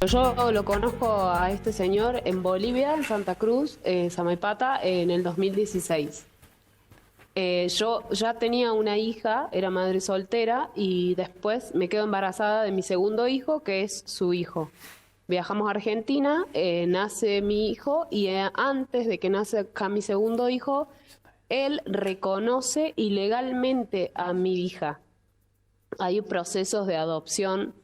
Yo lo conozco a este señor en Bolivia, en Santa Cruz, Samaipata, en el 2016. Yo ya tenía una hija, era madre soltera, y después me quedo embarazada de mi segundo hijo, que es su hijo. Viajamos a Argentina, nace mi hijo, y antes de que nazca mi segundo hijo, él reconoce ilegalmente a mi hija. Hay procesos de adopción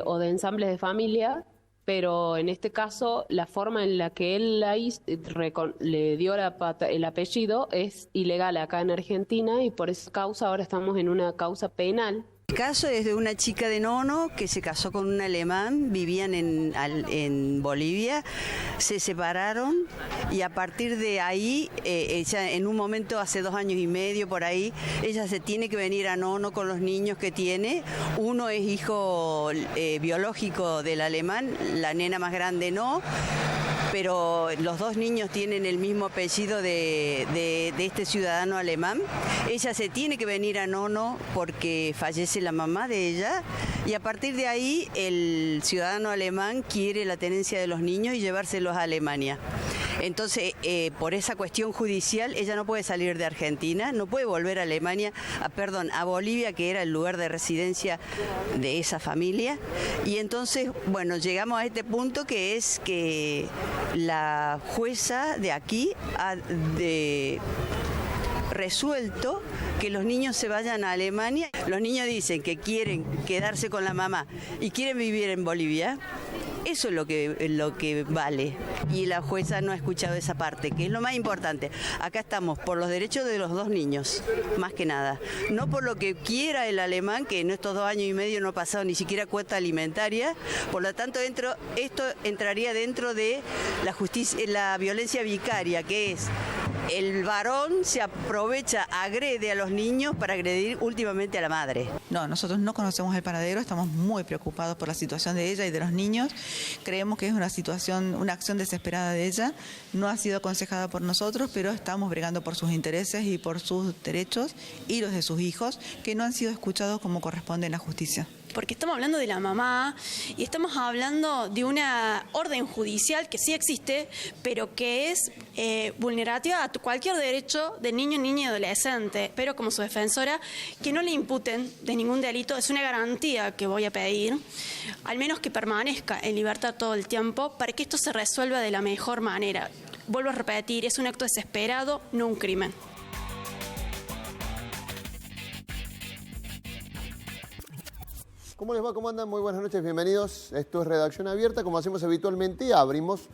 o de ensambles de familia, pero en este caso la forma en la que él le dio el apellido es ilegal acá en Argentina y por esa causa ahora estamos en una causa penal. El caso es de una chica de Nono que se casó con un alemán, vivían en Bolivia, se separaron y a partir de ahí, ella en un momento hace 2 años y medio por ahí, ella se tiene que venir a Nono con los niños que tiene. Uno es hijo biológico del alemán, la nena más grande no, pero los 2 niños tienen el mismo apellido de este ciudadano alemán. Ella se tiene que venir a Nono porque fallece la mamá de ella y a partir de ahí el ciudadano alemán quiere la tenencia de los niños y llevárselos a Alemania. Entonces, por esa cuestión judicial, ella no puede salir de Argentina, no puede volver a Alemania, a Bolivia, que era el lugar de residencia de esa familia. Y entonces, bueno, llegamos a este punto que es que la jueza de aquí ha resuelto que los niños se vayan a Alemania. Los niños dicen que quieren quedarse con la mamá y quieren vivir en Bolivia. Eso es lo que vale. Y la jueza no ha escuchado esa parte, que es lo más importante. Acá estamos por los derechos de los 2 niños, más que nada. No por lo que quiera el alemán, que en estos 2 años y medio no ha pasado ni siquiera cuota alimentaria. Por lo tanto, esto entraría dentro de la justicia, la violencia vicaria, que es el varón se aprovecha, agrede a los niños para agredir últimamente a la madre. No, nosotros no conocemos el paradero, estamos muy preocupados por la situación de ella y de los niños. Creemos que es una acción desesperada de ella. No ha sido aconsejada por nosotros, pero estamos bregando por sus intereses y por sus derechos y los de sus hijos, que no han sido escuchados como corresponde en la justicia. Porque estamos hablando de la mamá y estamos hablando de una orden judicial que sí existe, pero que es vulnerativa a cualquier derecho de niño, niña y adolescente. Pero como su defensora, que no le imputen de ningún delito, es una garantía que voy a pedir, al menos que permanezca en libertad todo el tiempo, para que esto se resuelva de la mejor manera. Vuelvo a repetir, es un acto desesperado, no un crimen. ¿Cómo les va? ¿Cómo andan? Muy buenas noches, bienvenidos. Esto es Redacción Abierta. Como hacemos habitualmente, abrimos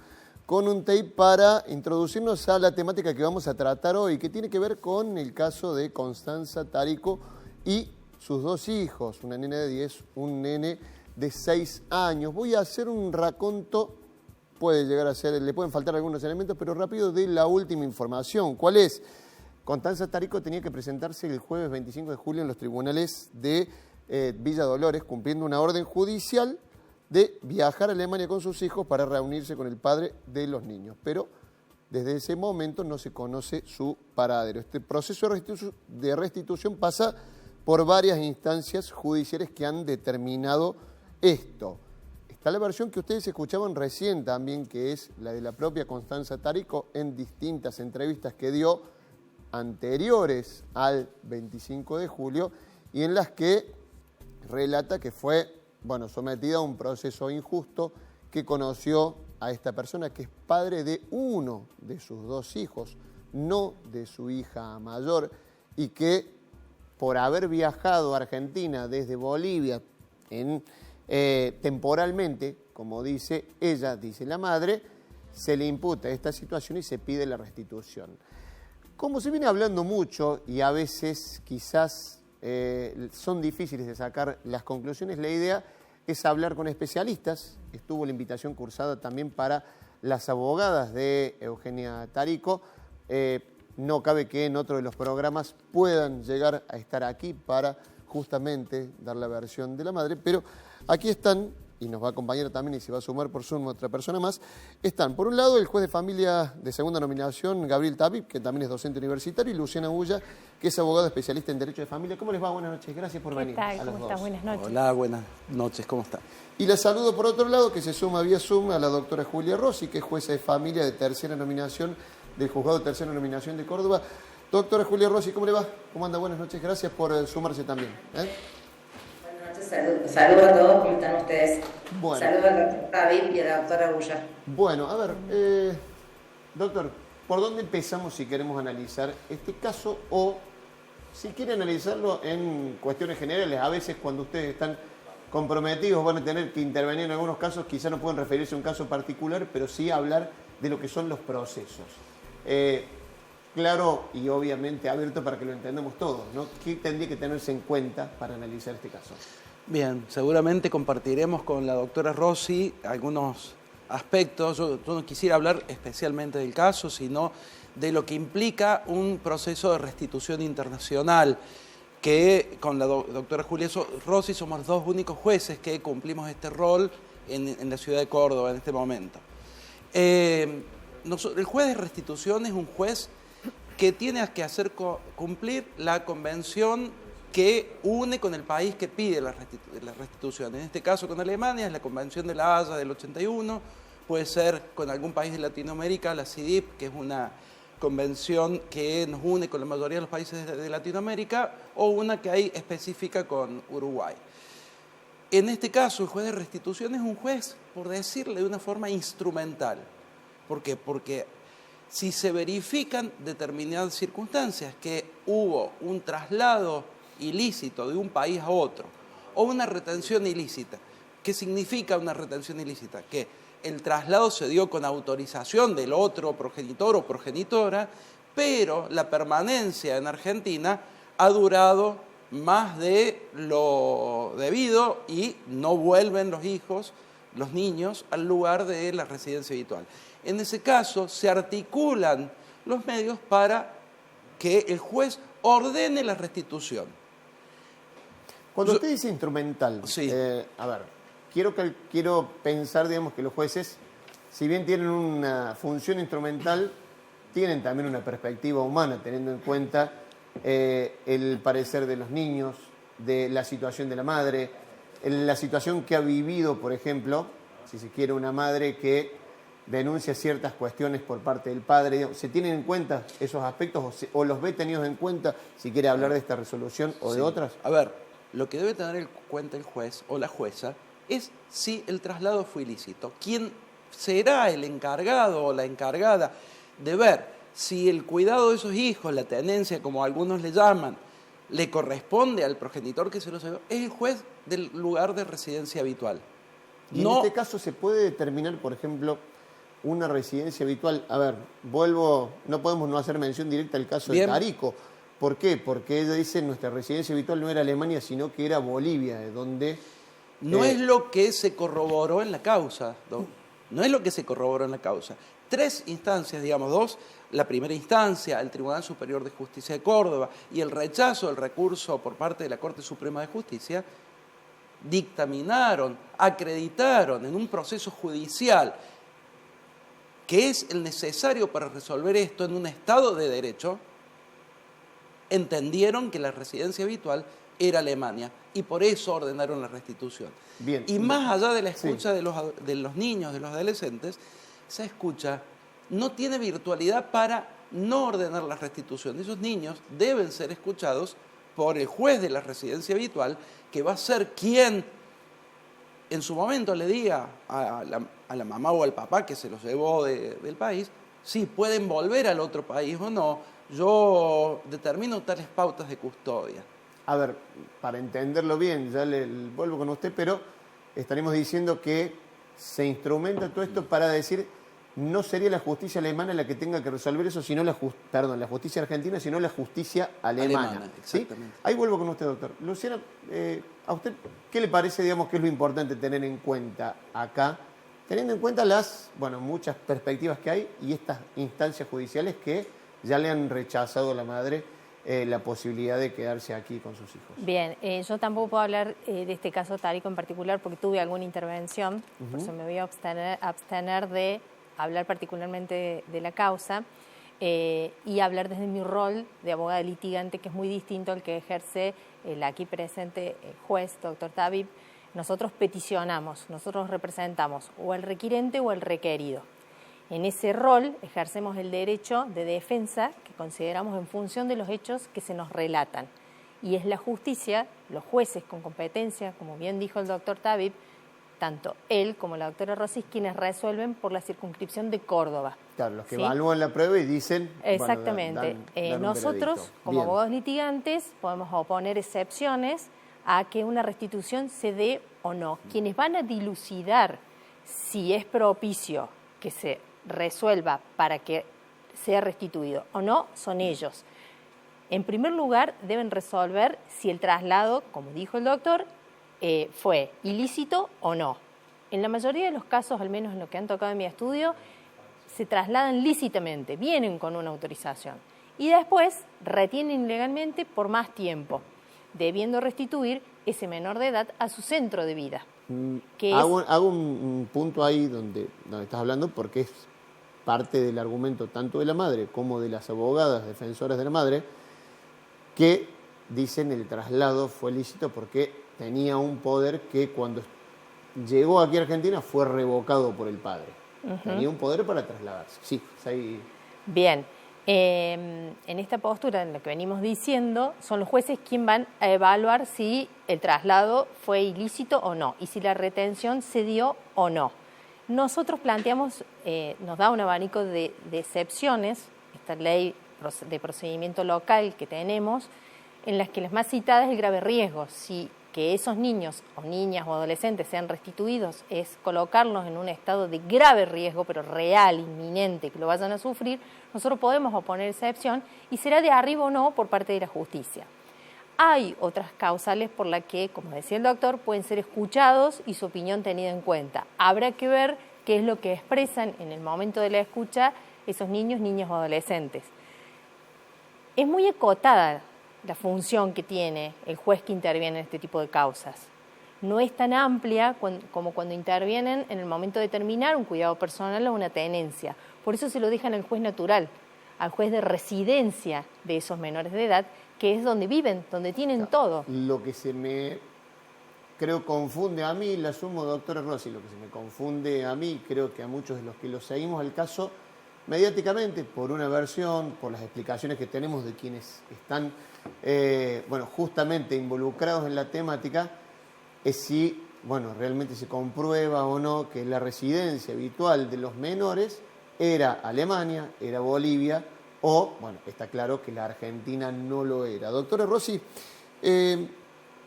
con un tape para introducirnos a la temática que vamos a tratar hoy, que tiene que ver con el caso de Constanza Tarico y sus 2 hijos, una nena de 10, un nene de 6 años. Voy a hacer un raconto, puede llegar a ser, le pueden faltar algunos elementos, pero rápido, de la última información. ¿Cuál es? Constanza Tarico tenía que presentarse el jueves 25 de julio en los tribunales de Villa Dolores, cumpliendo una orden judicial de viajar a Alemania con sus hijos para reunirse con el padre de los niños. Pero desde ese momento no se conoce su paradero. Este proceso de restitución pasa por varias instancias judiciales que han determinado esto. Está la versión que ustedes escuchaban recién también, que es la de la propia Constanza Tarico en distintas entrevistas que dio anteriores al 25 de julio y en las que relata que fue, sometida a un proceso injusto, que conoció a esta persona que es padre de uno de sus 2 hijos, no de su hija mayor, y que por haber viajado a Argentina desde Bolivia temporalmente, como dice ella, dice la madre, se le imputa esta situación y se pide la restitución. Como se viene hablando mucho y a veces quizás son difíciles de sacar las conclusiones, la idea es hablar con especialistas. Estuvo la invitación cursada también para las abogadas de Eugenia Tarico. No cabe que en otro de los programas puedan llegar a estar aquí para justamente dar la versión de la madre, pero aquí están y nos va a acompañar también y se va a sumar por Zoom otra persona más, están, por un lado, el juez de familia de segunda nominación, Gabriel Tabib, que también es docente universitario, y Luciana Ulla, que es abogado especialista en Derecho de Familia. ¿Cómo les va? Buenas noches, gracias por venir. ¿Qué tal? A los ¿Cómo dos. estás? Buenas noches. Hola, buenas noches, ¿cómo está? Y la saludo por otro lado, que se suma vía Zoom a la doctora Julia Rossi, que es jueza de familia de tercera nominación del Juzgado de Tercera Nominación de Córdoba. Doctora Julia Rossi, ¿cómo le va? ¿Cómo anda? Buenas noches, gracias por sumarse también. Saludos a todos, ¿cómo están ustedes? Bueno. Saludos al doctor David y a la doctora Ulla. Bueno, a ver, doctor, ¿por dónde empezamos si queremos analizar este caso o si quiere analizarlo en cuestiones generales? A veces cuando ustedes están comprometidos van a tener que intervenir en algunos casos, quizá no pueden referirse a un caso particular, pero sí hablar de lo que son los procesos. Claro y obviamente abierto para que lo entendamos todos, ¿no? ¿Qué tendría que tenerse en cuenta para analizar este caso? Bien, seguramente compartiremos con la doctora Rossi algunos aspectos. Yo no quisiera hablar especialmente del caso, sino de lo que implica un proceso de restitución internacional, que con la doctora Julia Rossi somos los dos únicos jueces que cumplimos este rol en la ciudad de Córdoba en este momento. El juez de restitución es un juez que tiene que hacer cumplir la convención que une con el país que pide la restitución. En este caso con Alemania es la Convención de la Haya del 81, puede ser con algún país de Latinoamérica, la CIDIP, que es una convención que nos une con la mayoría de los países de Latinoamérica, o una que hay específica con Uruguay. En este caso, el juez de restitución es un juez, por decirle de una forma instrumental. ¿Por qué? Porque si se verifican determinadas circunstancias, que hubo un traslado ilícito de un país a otro, o una retención ilícita. ¿Qué significa una retención ilícita? Que el traslado se dio con autorización del otro progenitor o progenitora, pero la permanencia en Argentina ha durado más de lo debido y no vuelven los hijos, los niños, al lugar de la residencia habitual. En ese caso, se articulan los medios para que el juez ordene la restitución. Cuando usted dice instrumental, sí. A ver, quiero pensar, digamos, que los jueces, si bien tienen una función instrumental, tienen también una perspectiva humana, teniendo en cuenta el parecer de los niños, de la situación de la madre, la situación que ha vivido, por ejemplo, si se quiere, una madre que denuncia ciertas cuestiones por parte del padre. Digamos, ¿se tienen en cuenta esos aspectos o los ve tenidos en cuenta si quiere hablar de esta resolución o de otras? A ver, lo que debe tener en cuenta el juez o la jueza es si el traslado fue ilícito. ¿Quién será el encargado o la encargada de ver si el cuidado de esos hijos, la tenencia, como algunos le llaman, le corresponde al progenitor que se los llevó? Es el juez del lugar de residencia habitual. Y en este caso se puede determinar, por ejemplo, una residencia habitual. A ver, no podemos no hacer mención directa al caso de Tarico. ¿Por qué? Porque ella dice nuestra residencia habitual no era Alemania, sino que era Bolivia, de donde... No es lo que se corroboró en la causa, no es lo que se corroboró en la causa. 3 instancias, digamos, 2, la primera instancia, el Tribunal Superior de Justicia de Córdoba, y el rechazo del recurso por parte de la Corte Suprema de Justicia, dictaminaron, acreditaron en un proceso judicial que es el necesario para resolver esto en un Estado de Derecho, entendieron que la residencia habitual era Alemania y por eso ordenaron la restitución. Bien. Y más allá de la escucha de los niños, de los adolescentes, esa escucha no tiene virtualidad para no ordenar la restitución. Esos niños deben ser escuchados por el juez de la residencia habitual, que va a ser quien en su momento le diga a la mamá o al papá que se los llevó del país, si pueden volver al otro país o no. Yo determino tales pautas de custodia. A ver, para entenderlo bien, ya vuelvo con usted, pero estaremos diciendo que se instrumenta todo esto para decir no sería la justicia alemana la que tenga que resolver eso, sino la justicia argentina, sino la justicia alemana. Exactamente. ¿Sí? Ahí vuelvo con usted, doctor. Luciana, ¿a usted qué le parece, digamos, que es lo importante tener en cuenta acá, teniendo en cuenta las, muchas perspectivas que hay y estas instancias judiciales que ya le han rechazado a la madre la posibilidad de quedarse aquí con sus hijos. Bien, yo tampoco puedo hablar de este caso Tarico en particular porque tuve alguna intervención, por eso me voy a abstener de hablar particularmente de la causa y hablar desde mi rol de abogada litigante, que es muy distinto al que ejerce el aquí presente juez, doctor Tabib. Nosotros peticionamos, nosotros representamos o al requirente o al requerido. En ese rol ejercemos el derecho de defensa que consideramos en función de los hechos que se nos relatan. Y es la justicia, los jueces con competencia, como bien dijo el doctor Tabib, tanto él como la doctora Rosis, quienes resuelven por la circunscripción de Córdoba. Claro, los que ¿sí? evalúan la prueba y dicen... Exactamente. Bueno, dan nosotros, como abogados litigantes, podemos oponer excepciones a que una restitución se dé o no. Quienes van a dilucidar si es propicio que se resuelva para que sea restituido o no son ellos. En primer lugar, deben resolver si el traslado, como dijo el doctor, fue ilícito o no. En la mayoría de los casos, al menos en lo que han tocado en mi estudio, se trasladan lícitamente, vienen con una autorización y después retienen ilegalmente por más tiempo, debiendo restituir ese menor de edad a su centro de vida. Hago un punto ahí donde estás hablando porque es parte del argumento tanto de la madre como de las abogadas defensoras de la madre que dicen el traslado fue lícito porque tenía un poder que cuando llegó aquí a Argentina fue revocado por el padre. Tenía un poder para trasladarse. Sí, ahí... Bien. En esta postura, en la que venimos diciendo, son los jueces quienes van a evaluar si el traslado fue ilícito o no y si la retención se dio o no. Nosotros planteamos, nos da un abanico de excepciones, esta ley de procedimiento local que tenemos, en las que las más citadas es el grave riesgo. Si que esos niños o niñas o adolescentes sean restituidos es colocarlos en un estado de grave riesgo, pero real, inminente, que lo vayan a sufrir, nosotros podemos oponer excepción y será de arriba o no por parte de la justicia. Hay otras causales por las que, como decía el doctor, pueden ser escuchados y su opinión tenida en cuenta. Habrá que ver qué es lo que expresan en el momento de la escucha esos niños, niñas o adolescentes. Es muy acotada la función que tiene el juez que interviene en este tipo de causas. No es tan amplia como cuando intervienen en el momento de terminar un cuidado personal o una tenencia. Por eso se lo dejan al juez natural, al juez de residencia de esos menores de edad, que es donde viven, donde tienen todo. Lo que se me, creo, confunde a mí, la asumo, doctora Rossi, lo que se me confunde a mí, creo que a muchos de los que lo seguimos al caso, mediáticamente, por una versión, por las explicaciones que tenemos de quienes están justamente involucrados en la temática, es si realmente se comprueba o no que la residencia habitual de los menores era Alemania, era Bolivia o, está claro que la Argentina no lo era. Doctora Rossi,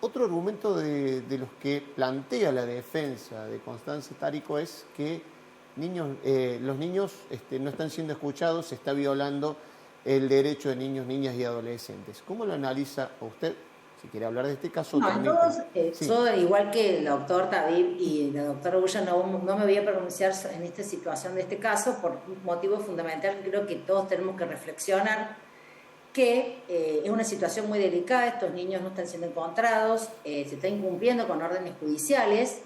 otro argumento de los que plantea la defensa de Constanza Tarico es que los niños no están siendo escuchados, se está violando el derecho de niños, niñas y adolescentes. ¿Cómo lo analiza usted? Si quiere hablar de este caso. No, también. sí. Yo, igual que el doctor Tabib y la doctora Ulla, no me voy a pronunciar en esta situación de este caso por un motivo fundamental que creo que todos tenemos que reflexionar, que es una situación muy delicada, estos niños no están siendo encontrados, se está incumpliendo con órdenes judiciales,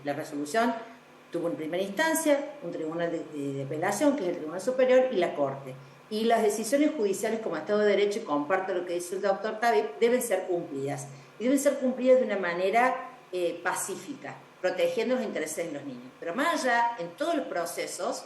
la resolución tuvo en primera instancia un tribunal de apelación, que es el Tribunal Superior, y la Corte. Y las decisiones judiciales como Estado de Derecho, y comparto lo que dice el doctor Tabib, deben ser cumplidas. Y deben ser cumplidas de una manera pacífica, protegiendo los intereses de los niños. Pero más allá, en todos los procesos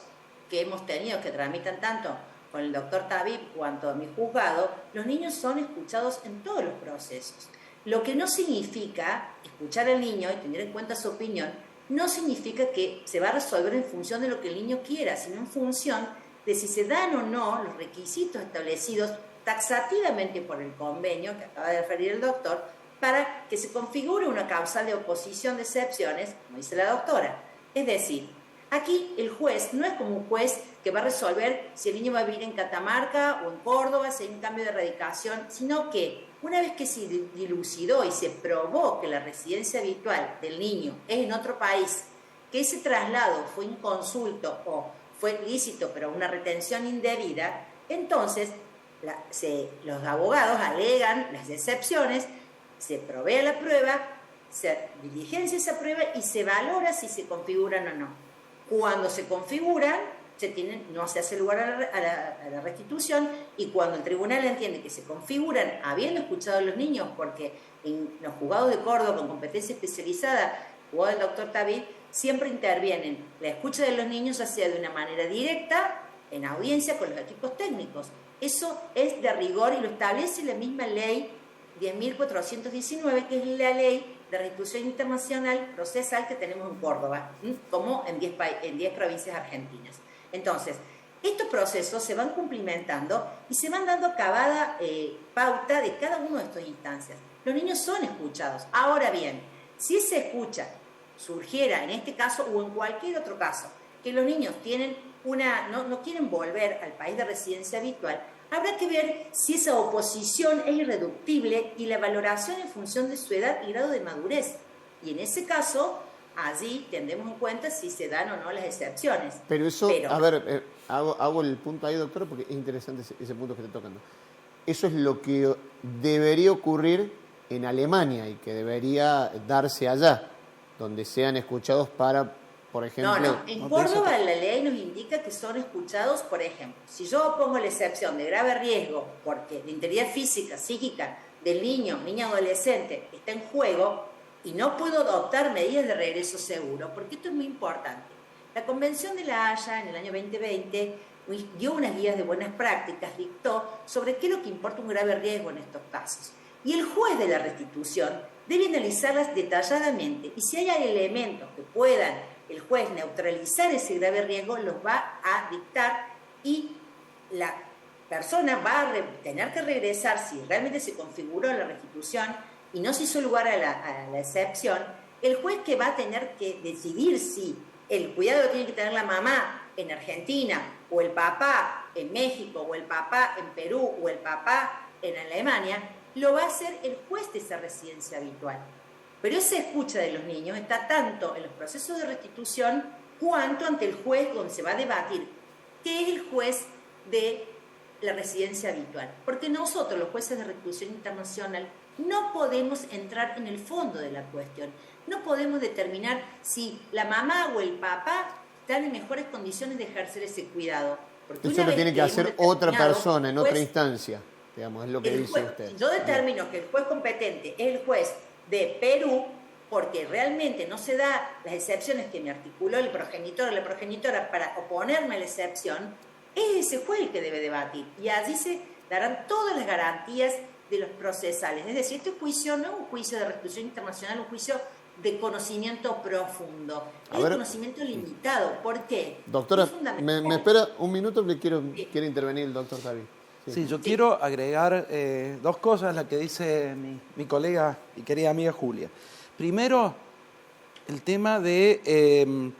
que hemos tenido, que tramitan tanto con el doctor Tabib cuanto a mi juzgado, los niños son escuchados en todos los procesos. Lo que no significa escuchar al niño y tener en cuenta su opinión, no significa que se va a resolver en función de lo que el niño quiera, sino en función de si se dan o no los requisitos establecidos taxativamente por el convenio que acaba de referir el doctor, para que se configure una causal de oposición de excepciones, como dice la doctora. Es decir, aquí el juez no es como un juez que va a resolver si el niño va a vivir en Catamarca o en Córdoba, si hay un cambio de radicación, sino que una vez que se dilucidó y se probó que la residencia habitual del niño es en otro país, que ese traslado fue inconsulto o fue lícito pero una retención indebida, entonces los abogados alegan las excepciones, se provee la prueba, se diligencia esa prueba y se valora si se configuran o no. Cuando se configuran, no se hace lugar a la restitución, y cuando el tribunal entiende que se configuran habiendo escuchado a los niños, porque en los juzgados de Córdoba con competencia especializada, juzgado del doctor David, siempre intervienen la escucha de los niños, ya sea de una manera directa, en audiencia con los equipos técnicos. Eso es de rigor y lo establece la misma ley 10.419, que es la ley de restitución internacional procesal que tenemos en Córdoba, como en 10 provincias argentinas. Entonces, estos procesos se van cumplimentando y se van dando acabada pauta de cada una de estas instancias. Los niños son escuchados. Ahora bien, si esa escucha surgiera en este caso o en cualquier otro caso, que los niños tienen no quieren volver al país de residencia habitual, habrá que ver si esa oposición es irreductible y la valoración en función de su edad y grado de madurez. Y en ese caso, allí tendremos en cuenta si se dan o no las excepciones. Pero eso, a ver, hago el punto ahí, doctora, porque es interesante ese punto que está tocando. Eso es lo que debería ocurrir en Alemania y que debería darse allá, donde sean escuchados para, por ejemplo... No, en Córdoba la ley nos indica que son escuchados, por ejemplo, si yo pongo la excepción de grave riesgo, porque la integridad física, psíquica del niño, niña adolescente, está en juego, y no puedo adoptar medidas de regreso seguro, porque esto es muy importante. La Convención de La Haya, en el año 2020, dio unas guías de buenas prácticas, dictó sobre qué es lo que importa un grave riesgo en estos casos. Y el juez de la restitución debe analizarlas detalladamente, y si hay elementos que puedan el juez neutralizar ese grave riesgo, los va a dictar, y la persona va a tener que regresar, si realmente se configuró la restitución y no se hizo lugar a la excepción, el juez que va a tener que decidir si el cuidado lo tiene que tener la mamá en Argentina, o el papá en México, o el papá en Perú, o el papá en Alemania, lo va a hacer el juez de esa residencia habitual. Pero esa escucha de los niños está tanto en los procesos de restitución cuanto ante el juez, donde se va a debatir qué es el juez de la residencia habitual. Porque nosotros, los jueces de restitución internacional, no podemos entrar en el fondo de la cuestión. No podemos determinar si la mamá o el papá están en mejores condiciones de ejercer ese cuidado. Porque eso lo tiene que hacer otra persona en otra instancia, digamos, es lo que dice usted. Yo determino que el juez competente es el juez de Perú, porque realmente no se da las excepciones que me articuló el progenitor o la progenitora para oponerme a la excepción, es ese juez el que debe debatir. Y allí se darán todas las garantías de los procesales. Es decir, este juicio no es un juicio de restitución internacional, un juicio de conocimiento profundo. Es conocimiento limitado. ¿Por qué? Doctora, me espera un minuto porque quiere intervenir el doctor David. Sí, yo quiero agregar dos cosas a las que dice mi colega y querida amiga Julia. Primero, el tema de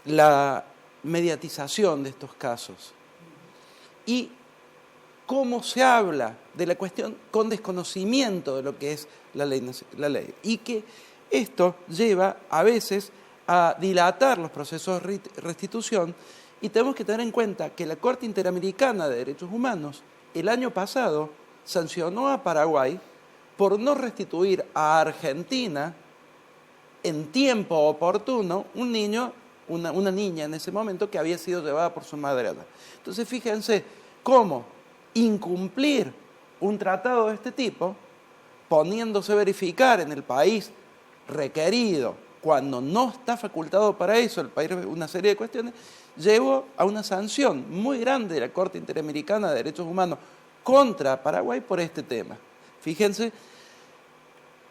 la mediatización de estos casos y cómo se habla de la cuestión con desconocimiento de lo que es la ley. Y que esto lleva a veces a dilatar los procesos de restitución, y tenemos que tener en cuenta que la Corte Interamericana de Derechos Humanos el año pasado sancionó a Paraguay por no restituir a Argentina en tiempo oportuno un niño, una niña en ese momento que había sido llevada por su madrastra. Entonces fíjense cómo incumplir un tratado de este tipo, poniéndose a verificar en el país requerido, cuando no está facultado para eso el país, una serie de cuestiones, llevó a una sanción muy grande de la Corte Interamericana de Derechos Humanos contra Paraguay por este tema. Fíjense,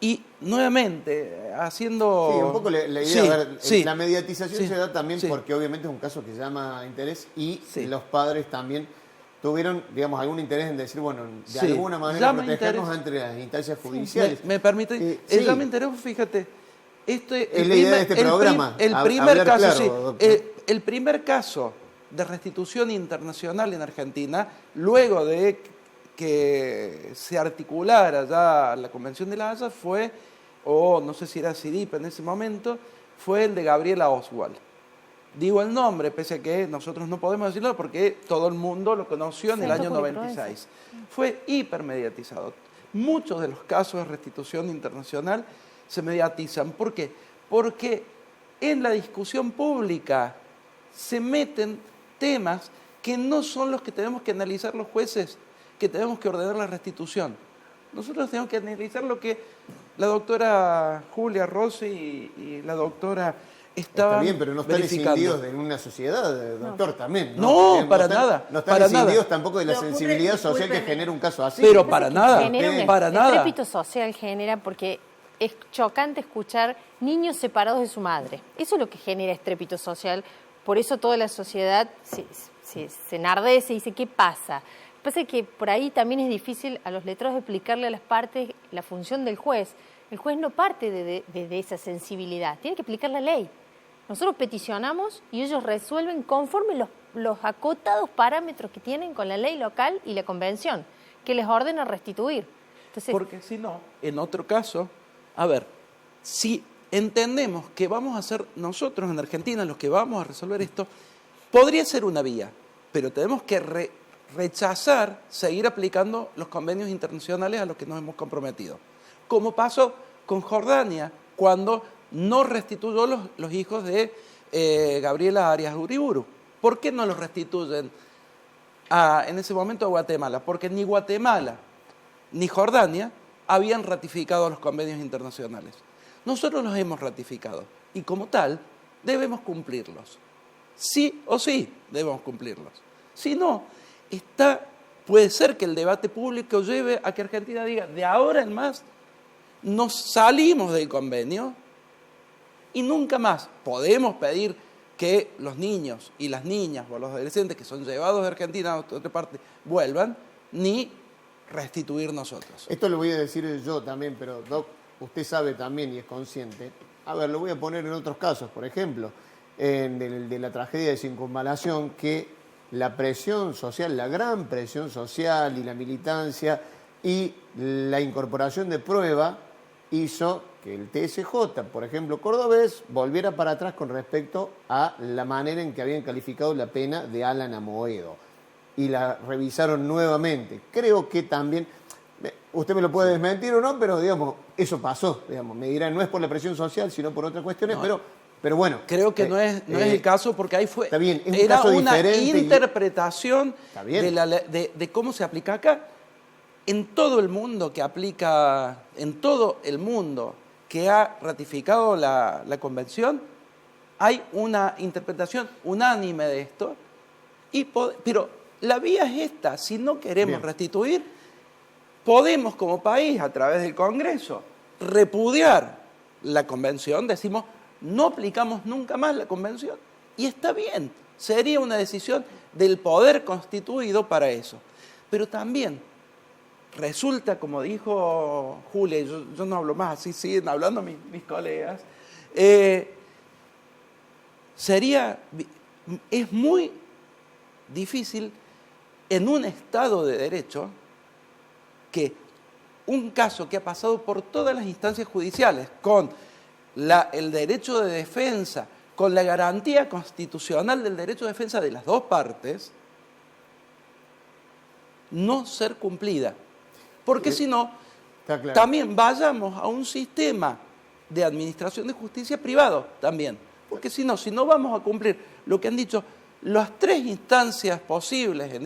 y nuevamente haciendo... Sí, un poco la idea, la mediatización se da también porque obviamente es un caso que llama interés y los padres también tuvieron, digamos, algún interés en decir, bueno, de alguna manera protegernos entre las instancias judiciales. ¿Me permite? Llama interés, fíjate, es la idea de este programa. El primer caso de restitución internacional en Argentina, luego de que se articulara ya la Convención de La Haya, fue, o no sé si era CIDIP en ese momento, fue el de Gabriela Oswald. digo el nombre, pese a que nosotros no podemos decirlo porque todo el mundo lo conoció en el año 96. Fue hipermediatizado. Muchos de los casos de restitución internacional se mediatizan. ¿Por qué? Porque en la discusión pública se meten temas que no son los que tenemos que analizar los jueces, que tenemos que ordenar la restitución. Nosotros tenemos que analizar lo que la doctora Julia Rossi y la doctora estaban Está bien, pero no están verificando. escindidos en una sociedad, doctor, también. No, para nada. No están para escindidos nada. tampoco de la Pero ocurre, sensibilidad social que discúlpeme. genera un caso así. Pero para nada, Genera para un nada. estrépito social genera porque es chocante escuchar niños separados de su madre. Eso es lo que genera estrépito social. Por eso toda la sociedad se enardece y dice, ¿qué pasa? Lo que pasa es que por ahí también es difícil a los letrados explicarle a las partes la función del juez. El juez no parte de esa sensibilidad, tiene que aplicar la ley. Nosotros peticionamos y ellos resuelven conforme los acotados parámetros que tienen con la ley local y la convención, que les ordena restituir. Entonces, Porque si no, en otro caso, a ver, si entendemos que vamos a ser nosotros en Argentina los que vamos a resolver esto, podría ser una vía, pero tenemos que rechazar seguir aplicando los convenios internacionales a los que nos hemos comprometido. Como pasó con Jordania, cuando no restituyó los hijos de Gabriela Arias Uriburu. ¿Por qué no los restituyen en ese momento a Guatemala? Porque ni Guatemala ni Jordania habían ratificado los convenios internacionales. Nosotros los hemos ratificado y como tal debemos cumplirlos. Sí o sí debemos cumplirlos. Si no, puede ser que el debate público lleve a que Argentina diga, de ahora en más, nos salimos del convenio y nunca más podemos pedir que los niños y las niñas o los adolescentes que son llevados de Argentina a otra parte vuelvan, ni restituir nosotros. Esto lo voy a decir yo también, pero Doc, usted sabe también y es consciente. A ver, lo voy a poner en otros casos, por ejemplo, de la tragedia de Circunvalación, que la presión social, la gran presión social y la militancia y la incorporación de prueba hizo que el TSJ, por ejemplo, cordobés, volviera para atrás con respecto a la manera en que habían calificado la pena de Alan Amoedo. Y la revisaron nuevamente. Creo que también, usted me lo puede desmentir o no, pero digamos, eso pasó. Digamos, me dirán, no es por la presión social, sino por otras cuestiones, no. pero bueno. Creo que no es el caso porque ahí fue. Está bien, es un era caso una diferente interpretación de cómo se aplica acá. En todo el mundo que aplica, en todo el mundo que ha ratificado la convención, hay una interpretación unánime de esto, pero la vía es esta: si no queremos restituir, podemos como país, a través del Congreso, repudiar la convención, decimos, no aplicamos nunca más la convención, y está bien, sería una decisión del poder constituido para eso. Pero también resulta, como dijo Julia, y yo no hablo más, así siguen hablando mis colegas, es muy difícil en un Estado de Derecho que un caso que ha pasado por todas las instancias judiciales, con el derecho de defensa, con la garantía constitucional del derecho de defensa de las dos partes, no ser cumplida. Porque si no, también vayamos a un sistema de administración de justicia privado también. Porque si no vamos a cumplir lo que han dicho las tres instancias posibles en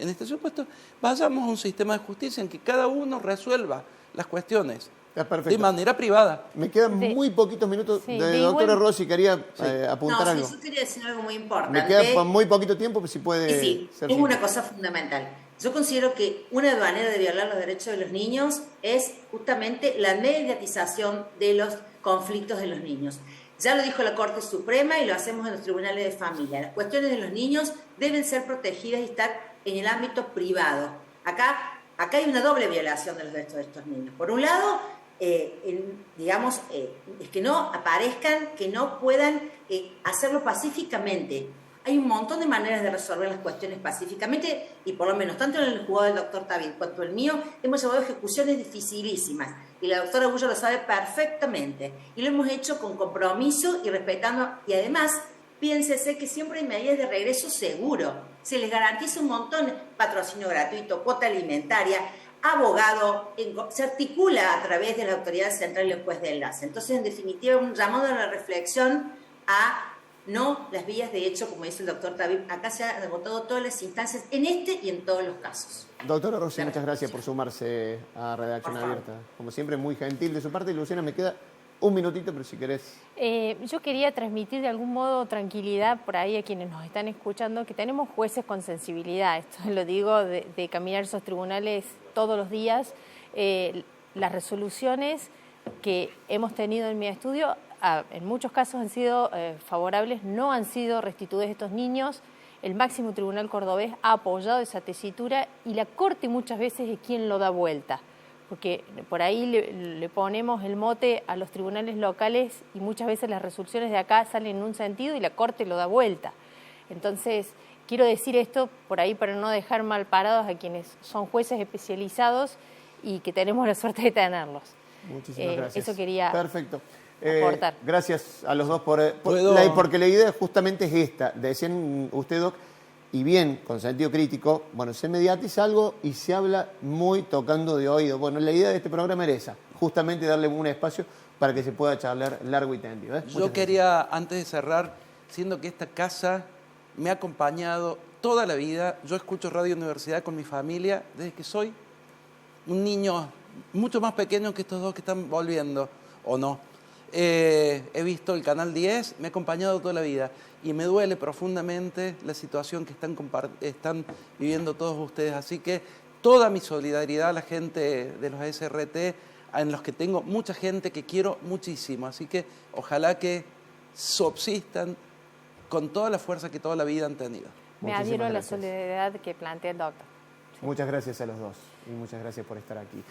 este supuesto, vayamos a un sistema de justicia en que cada uno resuelva las cuestiones de manera privada. Me quedan muy poquitos minutos. Doctora Rossi, quería apuntar algo. Yo quería decir algo muy importante. Me queda muy poquito tiempo, si puede ser. Es una cosa fundamental. Yo considero que una manera de violar los derechos de los niños es justamente la mediatización de los conflictos de los niños. Ya lo dijo la Corte Suprema y lo hacemos en los tribunales de familia. Las cuestiones de los niños deben ser protegidas y estar en el ámbito privado. Acá hay una doble violación de los derechos de estos niños. Por un lado, es que no aparezcan, que no puedan hacerlo pacíficamente. Hay un montón de maneras de resolver las cuestiones pacíficamente y por lo menos tanto en el juzgado del doctor David cuanto el mío hemos llevado ejecuciones dificilísimas y la doctora Bullo lo sabe perfectamente y lo hemos hecho con compromiso y respetando y además piénsese que siempre hay medidas de regreso seguro. Se les garantiza un montón, patrocinio gratuito, cuota alimentaria, abogado, se articula a través de la autoridad central y el juez de enlace. Entonces, en definitiva, un llamado a la reflexión a no las vías de hecho, como dice el doctor Tabib. Acá se han agotado todas las instancias, en este y en todos los casos. Doctora Rossi, muchas gracias por sumarse a Redacción Abierta. Como siempre, muy gentil de su parte. Luciana, me queda un minutito, pero si querés. Yo quería transmitir de algún modo tranquilidad por ahí a quienes nos están escuchando, que tenemos jueces con sensibilidad. Esto lo digo de caminar esos tribunales todos los días. Las resoluciones que hemos tenido en mi estudio, en muchos casos han sido favorables, no han sido restituidos estos niños. El máximo tribunal cordobés ha apoyado esa tesitura y la Corte muchas veces es quien lo da vuelta, porque por ahí le ponemos el mote a los tribunales locales y muchas veces las resoluciones de acá salen en un sentido y la Corte lo da vuelta. Entonces, quiero decir esto por ahí para no dejar mal parados a quienes son jueces especializados y que tenemos la suerte de tenerlos. Muchísimas gracias. Eso quería Perfecto. aportar. Gracias a los dos porque la idea justamente es esta. Decían usted, Doc, y bien, con sentido crítico, bueno, se mediatiza algo y se habla muy tocando de oído. Bueno, la idea de este programa era esa, justamente darle un espacio para que se pueda charlar largo y tendido. Yo quería, antes de cerrar, siendo que esta casa me ha acompañado toda la vida, yo escucho Radio Universidad con mi familia desde que soy un niño mucho más pequeño que estos dos que están volviendo, ¿o no? He visto el Canal 10, me ha acompañado toda la vida y me duele profundamente la situación que están viviendo todos ustedes. Así que toda mi solidaridad a la gente de los SRT, en los que tengo mucha gente que quiero muchísimo. Así que ojalá que subsistan con toda la fuerza que toda la vida han tenido. Me adhiero a la solidaridad que plantea el doctor. Sí. Muchas gracias a los dos y muchas gracias por estar aquí.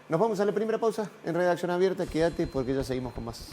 Nos vamos a la primera pausa en Redacción Abierta. Quédate porque ya seguimos con más.